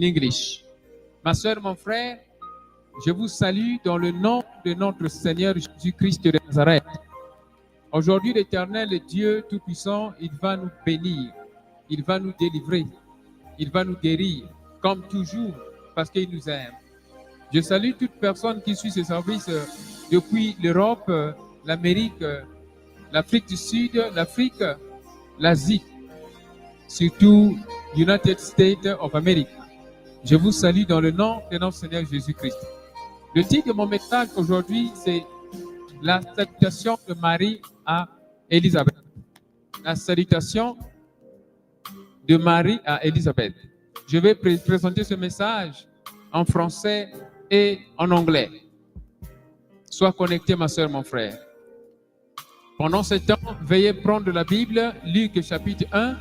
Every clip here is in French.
English. Ma soeur, mon frère, je vous salue dans le nom de notre Seigneur Jésus-Christ de Nazareth. Aujourd'hui, l'Éternel Dieu Tout-Puissant, il va nous bénir, il va nous délivrer, il va nous guérir, comme toujours, parce qu'il nous aime. Je salue toute personne qui suit ce service depuis l'Europe, l'Amérique, l'Afrique du Sud, l'Afrique, l'Asie, surtout United States of America. Je vous salue dans le nom de notre Seigneur Jésus-Christ. Le titre de mon message aujourd'hui, c'est la salutation de Marie à Élisabeth. La salutation de Marie à Élisabeth. Je vais présenter ce message en français et en anglais. Sois connecté, ma soeur, mon frère. Pendant ce temps, veuillez prendre la Bible, Luc chapitre 1,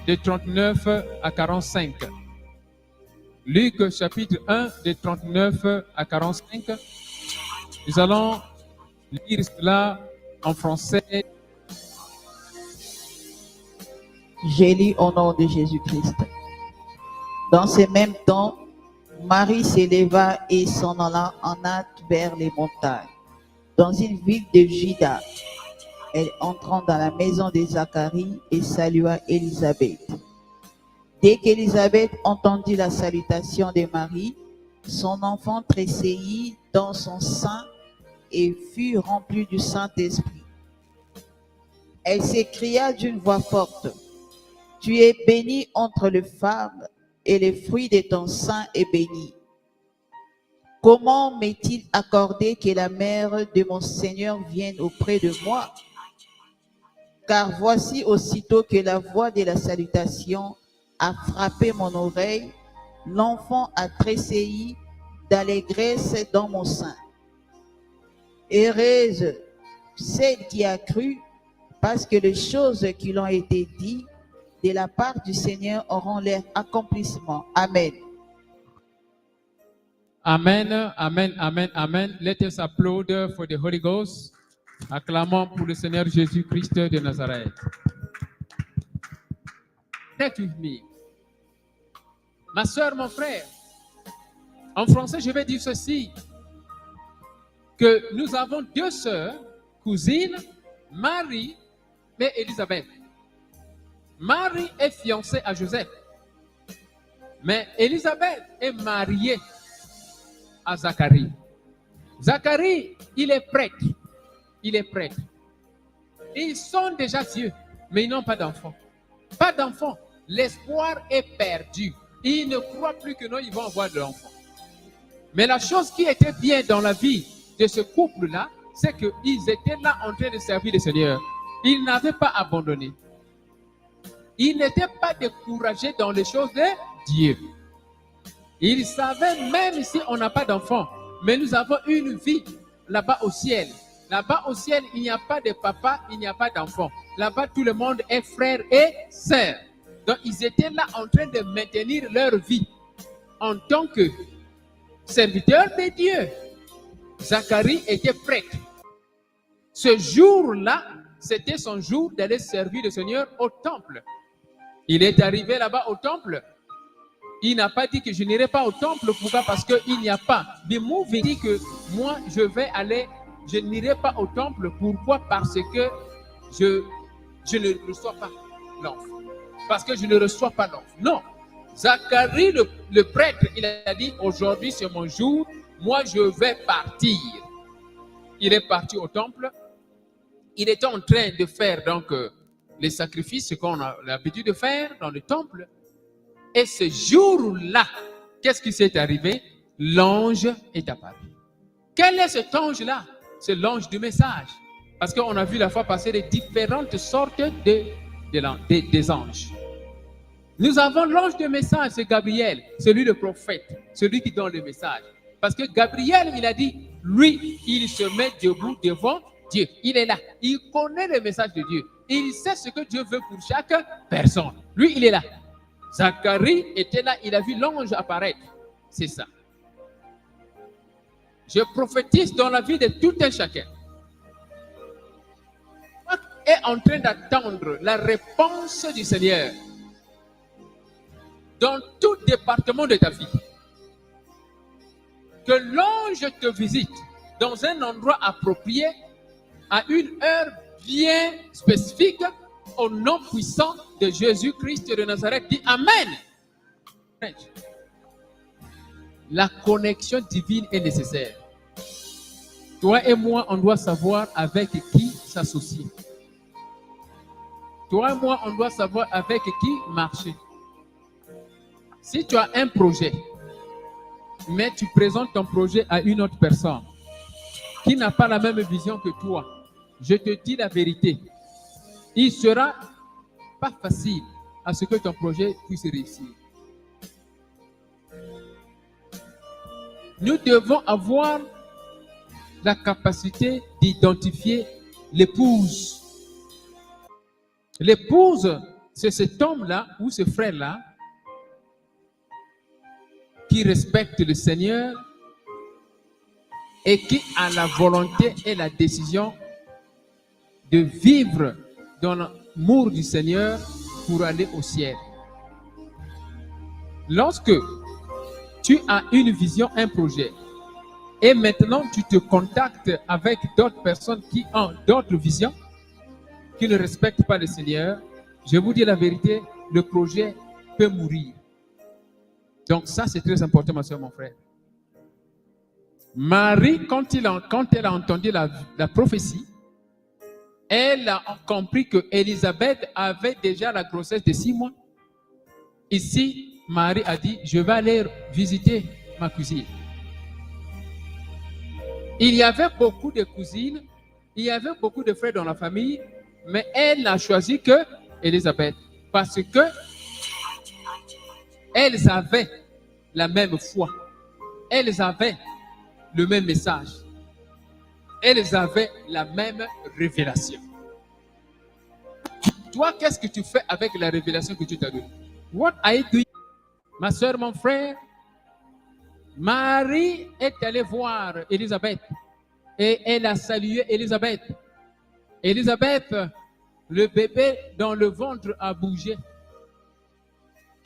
de 39 à 45. Luc chapitre 1, de 39 à 45. Nous allons lire cela en français. J'ai lu au nom de Jésus-Christ. Dans ce même temps, Marie s'éleva et s'en alla en hâte vers les montagnes, dans une ville de Juda. Elle entrant dans la maison de Zacharie et salua Élisabeth. Dès qu'Élisabeth entendit la salutation de Marie, son enfant tressaillit dans son sein et fut rempli du Saint-Esprit. Elle s'écria d'une voix forte, « Tu es bénie entre les femmes, et le fruit de ton sein est béni. Comment m'est-il accordé que la mère de mon Seigneur vienne auprès de moi? Car voici aussitôt que la voix de la salutation a frappé mon oreille, l'enfant a tressailli d'allégresse dans mon sein. Heureuse celle qui a cru, parce que les choses qui lui ont été dites de la part du Seigneur auront leur accomplissement. Amen. Amen, amen, amen, amen. Let us applaud for the Holy Ghost. Acclamons pour le Seigneur Jésus-Christ de Nazareth. Connect with me. Ma soeur, mon frère, en français, je vais dire ceci, que nous avons deux sœurs, cousines, Marie et Élisabeth. Marie est fiancée à Joseph, mais Élisabeth est mariée à Zacharie. Zacharie, il est prêtre. Il est prêtre. Ils sont déjà vieux, mais ils n'ont pas d'enfants. Pas d'enfants. L'espoir est perdu. Ils ne croient plus que non, ils vont avoir de l'enfant. Mais la chose qui était bien dans la vie de ce couple-là, c'est qu'ils étaient là en train de servir le Seigneur. Ils n'avaient pas abandonné. Ils n'étaient pas découragés dans les choses de Dieu. Ils savaient, même si on n'a pas d'enfant, mais nous avons une vie là-bas au ciel. Là-bas au ciel, il n'y a pas de papa, il n'y a pas d'enfant. Là-bas, tout le monde est frère et sœur. Donc, ils étaient là en train de maintenir leur vie en tant que serviteurs de Dieu. Zacharie était prêtre. Ce jour-là, c'était son jour d'aller servir le Seigneur au temple. Il est arrivé là-bas au temple. Il n'a pas dit que je n'irai pas au temple. Pourquoi? Parce qu'il n'y a pas. Bimou dit que moi, je vais aller, je n'irai pas au temple. Pourquoi? Parce que je ne reçois pas l'enfant. Parce que je ne reçois pas l'enfant. Non. Zacharie, le prêtre, il a dit, aujourd'hui c'est mon jour, moi je vais partir. Il est parti au temple. Il était en train de faire donc les sacrifices qu'on a l'habitude de faire dans le temple. Et ce jour-là, qu'est-ce qui s'est arrivé? L'ange est apparu. Quel est cet ange-là? C'est l'ange du message. Parce qu'on a vu la fois passer les différentes sortes des anges. Nous avons l'ange de message, c'est Gabriel, celui le prophète, celui qui donne le message. Parce que Gabriel, il a dit, lui, il se met debout devant Dieu. Il est là. Il connaît le message de Dieu. Il sait ce que Dieu veut pour chaque personne. Lui, il est là. Zacharie était là, il a vu l'ange apparaître. C'est ça. Je prophétise dans la vie de tout un chacun. Est en train d'attendre la réponse du Seigneur dans tout département de ta vie. Que l'ange te visite dans un endroit approprié, à une heure bien spécifique, au nom puissant de Jésus-Christ de Nazareth. Dis Amen. La connexion divine est nécessaire. Toi et moi, on doit savoir avec qui s'associer. Toi et moi, on doit savoir avec qui marcher. Si tu as un projet, mais tu présentes ton projet à une autre personne qui n'a pas la même vision que toi, je te dis la vérité, il sera pas facile à ce que ton projet puisse réussir. Nous devons avoir la capacité d'identifier l'épouse. L'épouse, c'est cet homme-là ou ce frère-là qui respecte le Seigneur et qui a la volonté et la décision de vivre dans l'amour du Seigneur pour aller au ciel. Lorsque tu as une vision, un projet, et maintenant tu te contactes avec d'autres personnes qui ont d'autres visions, qui ne respectent pas le Seigneur, je vous dis la vérité, le projet peut mourir. Donc ça, c'est très important, ma soeur, mon frère. Marie, quand elle a entendu la prophétie, elle a compris que Élisabeth avait déjà la grossesse de 6 mois. Ici, Marie a dit, je vais aller visiter ma cousine. Il y avait beaucoup de cousines, il y avait beaucoup de frères dans la famille, mais elle n'a choisi que Élisabeth parce que elles avaient la même foi, elles avaient le même message, elles avaient la même révélation. Toi, qu'est-ce que tu fais avec la révélation que tu t'as donnée? What are you doing? Ma soeur, mon frère, Marie est allée voir Élisabeth et elle a salué Élisabeth. Élisabeth, le bébé dans le ventre a bougé.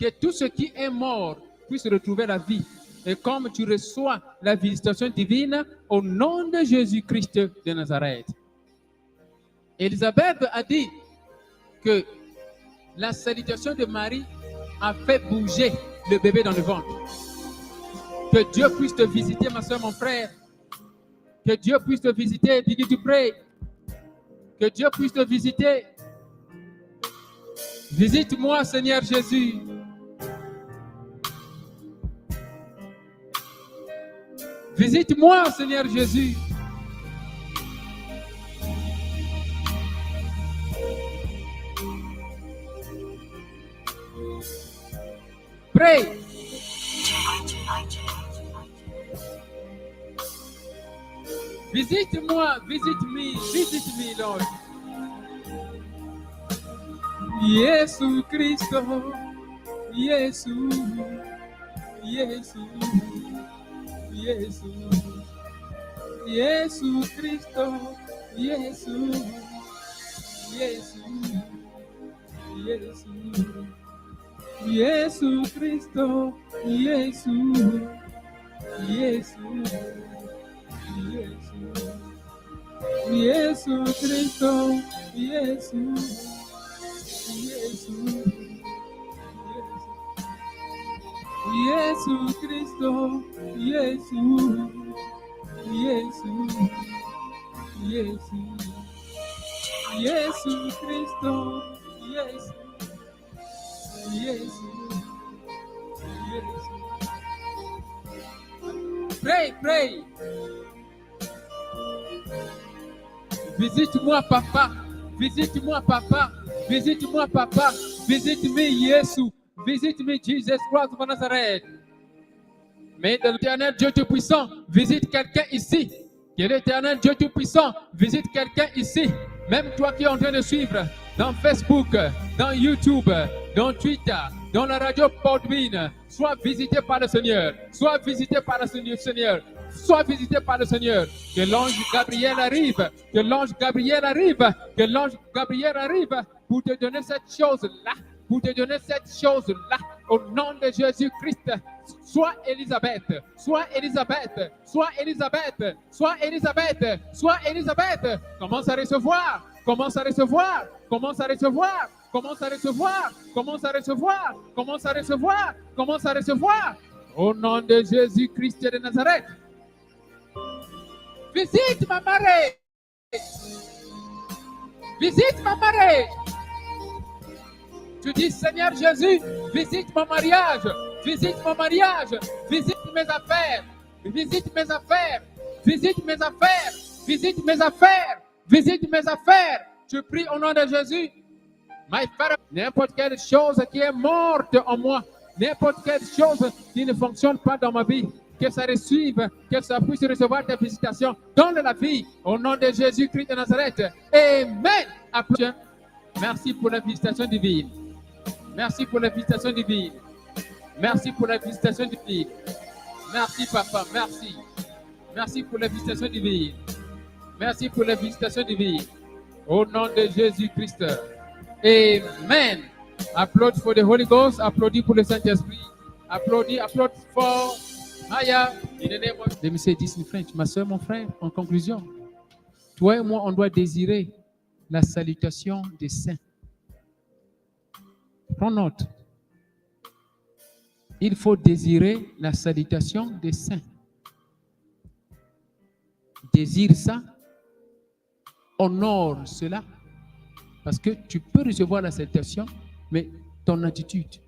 Que tout ce qui est mort puisse retrouver la vie. Et comme tu reçois la visitation divine au nom de Jésus-Christ de Nazareth. Élisabeth a dit que la salutation de Marie a fait bouger le bébé dans le ventre. Que Dieu puisse te visiter, ma soeur, mon frère. Que Dieu puisse te visiter, begin to pray. Que Dieu puisse te visiter. Visite-moi, Seigneur Jésus. Visite-moi, Seigneur Jésus. Pray. Visite-moi, visite me, Lord. Jésus Christ, Jésus, Jésus, Jésus, Jésus Christ, Jésus, Jésus, Jésus, Jésus Christ, Jésus, Jésus, Jésus, Jésus Christ, Jésus. Jésus Christ, Jésus, Jésus, Jésus, Jésus Christ, Jésus, Jésus, Jésus. Pray. Visite-moi, papa. Visite-moi, papa. Visite-moi, papa. Visite-moi, Jésus. Visite me, Jesus Christ of Nazareth. Mais de l'Éternel Dieu Tout-Puissant, visite quelqu'un ici. Que l'Éternel Dieu Tout-Puissant visite quelqu'un ici. Même toi qui es en train de suivre dans Facebook, dans YouTube, dans Twitter, dans la radio Podbean, sois visité par le Seigneur. Sois visité par le Seigneur. Sois visité par le Seigneur. Que l'ange Gabriel arrive. Que l'ange Gabriel arrive. Que l'ange Gabriel arrive pour te donner cette chose-là. Pour te donner cette chose-là. Au nom de Jésus-Christ. Sois Élisabeth. Sois Élisabeth. Sois Élisabeth. Sois Élisabeth. Sois Élisabeth. Commence à recevoir. Commence à recevoir. Commence à recevoir. Commence à recevoir. Commence à recevoir. Commence à recevoir. Commence à recevoir. Au nom de Jésus-Christ de Nazareth. Visite ma marée. Visite ma marée. Tu dis, Seigneur Jésus, visite mon mariage. Visite mon mariage. Visite mes affaires. Visite mes affaires. Visite mes affaires. Visite mes affaires. Visite mes affaires. Je prie au nom de Jésus. My Father, n'importe quelle chose qui est morte en moi, n'importe quelle chose qui ne fonctionne pas dans ma vie, que ça reçoive, que ça puisse recevoir des visitations dans la vie, au nom de Jésus-Christ de Nazareth. Amen. Merci pour la visitation divine. Merci pour la visitation divine. Merci pour la visitation divine. Merci, Papa. Merci. Merci pour la visitation divine. Merci pour la visitation divine. Au nom de Jésus-Christ. Amen. Applaudis for the Holy Ghost. Applaudis pour le Saint-Esprit. Applaudis for Aya. In the name of... Let me say this in French. Ma soeur, mon frère, en conclusion, toi et moi, on doit désirer la salutation des saints. Prends note. Il faut désirer la salutation des saints. Désire ça, honore cela, parce que tu peux recevoir la salutation, mais ton attitude.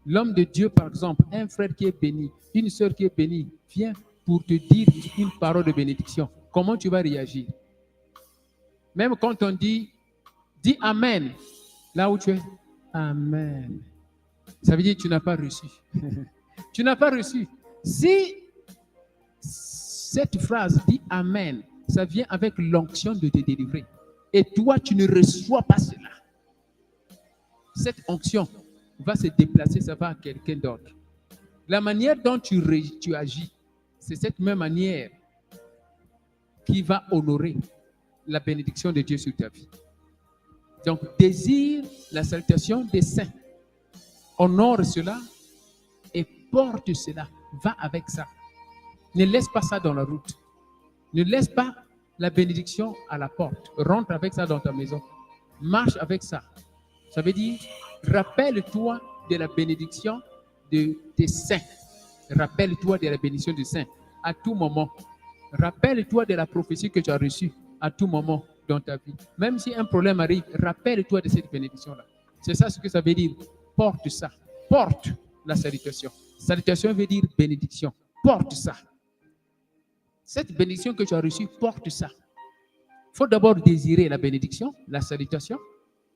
L'homme de Dieu, par exemple, un frère qui est béni, une sœur qui est bénie, vient pour te dire une parole de bénédiction. Comment tu vas réagir? Même quand on dit Amen, là où tu es, Amen. Ça veut dire que tu n'as pas reçu. Tu n'as pas reçu. Si cette phrase dit Amen, ça vient avec l'onction de te délivrer. Et toi, tu ne reçois pas cela. Cette onction va se déplacer, ça va à quelqu'un d'autre. La manière dont tu agis, c'est cette même manière qui va honorer la bénédiction de Dieu sur ta vie. Donc, désire la salutation des saints. Honore cela et porte cela. Va avec ça. Ne laisse pas ça dans la route. Ne laisse pas la bénédiction à la porte. Rentre avec ça dans ta maison. Marche avec ça. Ça veut dire, rappelle-toi de la bénédiction des saints. Rappelle-toi de la bénédiction des saints à tout moment. Rappelle-toi de la prophétie que tu as reçue à tout moment dans ta vie. Même si un problème arrive, rappelle-toi de cette bénédiction-là. C'est ça ce que ça veut dire. Porte ça. Porte la salutation. Salutation veut dire bénédiction. Porte ça. Cette bénédiction que tu as reçue, porte ça. Il faut d'abord désirer la bénédiction, la salutation.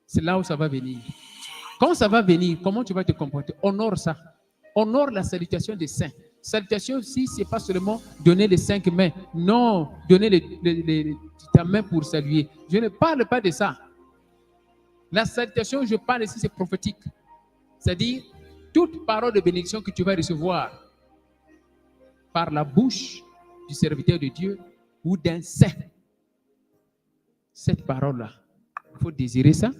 C'est là où ça va venir. Quand ça va venir, comment tu vas te comporter? Honore ça. Honore la salutation des saints. Salutation aussi, ce n'est pas seulement donner les 5 mains. Non, donner ta main pour saluer. Je ne parle pas de ça. La salutation, je parle ici, c'est prophétique. C'est-à-dire, toute parole de bénédiction que tu vas recevoir par la bouche du serviteur de Dieu ou d'un saint. Cette parole-là, il faut désirer ça,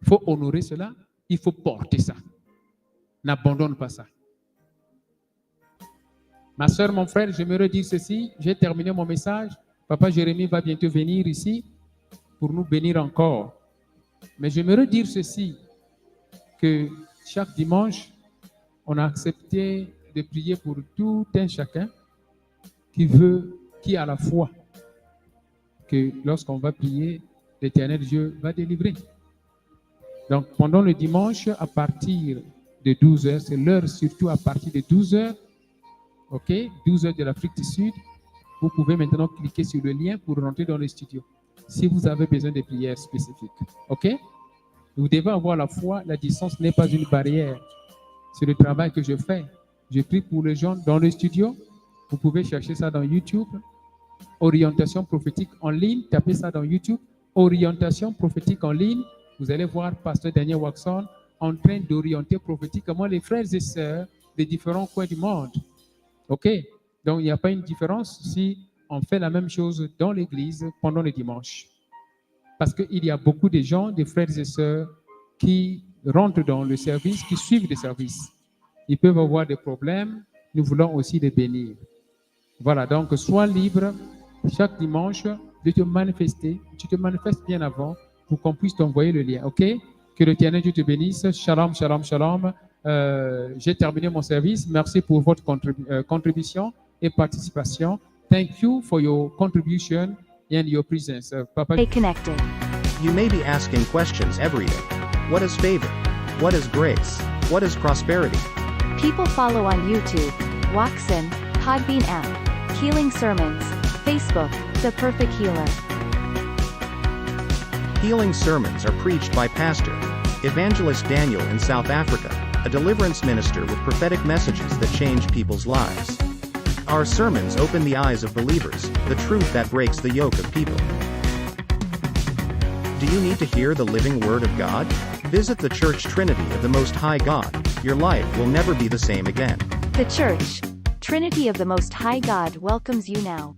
il faut honorer cela, il faut porter ça. N'abandonne pas ça. Ma soeur, mon frère, j'aimerais dire ceci. J'ai terminé mon message. Papa Jérémie va bientôt venir ici pour nous bénir encore. Mais j'aimerais dire ceci, que chaque dimanche, on a accepté de prier pour tout un chacun qui a la foi que lorsqu'on va prier, l'Éternel Dieu va délivrer. Donc, pendant le dimanche, à partir de 12h, c'est l'heure surtout à partir de 12h, ok, 12h de l'Afrique du Sud, vous pouvez maintenant cliquer sur le lien pour rentrer dans le studio, si vous avez besoin de prières spécifiques, ok? Vous devez avoir la foi, la distance n'est pas une barrière. C'est le travail que je fais. Je prie pour les gens dans le studio. Vous pouvez chercher ça dans YouTube. Orientation prophétique en ligne. Tapez ça dans YouTube. Orientation prophétique en ligne. Vous allez voir Pasteur Daniel Waxon en train d'orienter prophétiquement les frères et sœurs des différents coins du monde. OK? Donc, il n'y a pas une différence si on fait la même chose dans l'église pendant le dimanche. Parce qu'il y a beaucoup de gens, des frères et sœurs, qui rentrent dans le service, qui suivent le service. Ils peuvent avoir des problèmes. Nous voulons aussi les bénir. Voilà, donc sois libre chaque dimanche de te manifester. Tu te manifestes bien avant pour qu'on puisse t'envoyer le lien. OK? Que l'Éternel Dieu te bénisse. Shalom, shalom, shalom. J'ai terminé mon service. Merci pour votre contribution et participation. Thank you for your contribution and your presence. Papa. Stay connected. You may be asking questions every day. What is favor? What is grace? What is prosperity? People follow on YouTube, Waxen, Podbean app, Healing Sermons, Facebook, The Perfect Healer. Healing sermons are preached by Pastor Evangelist Daniel in South Africa, a deliverance minister with prophetic messages that change people's lives. Our sermons open the eyes of believers, the truth that breaks the yoke of people. Do you need to hear the living Word of God? Visit the Church Trinity of the Most High God. Your life will never be the same again. The Church, Trinity of the Most High God welcomes you now.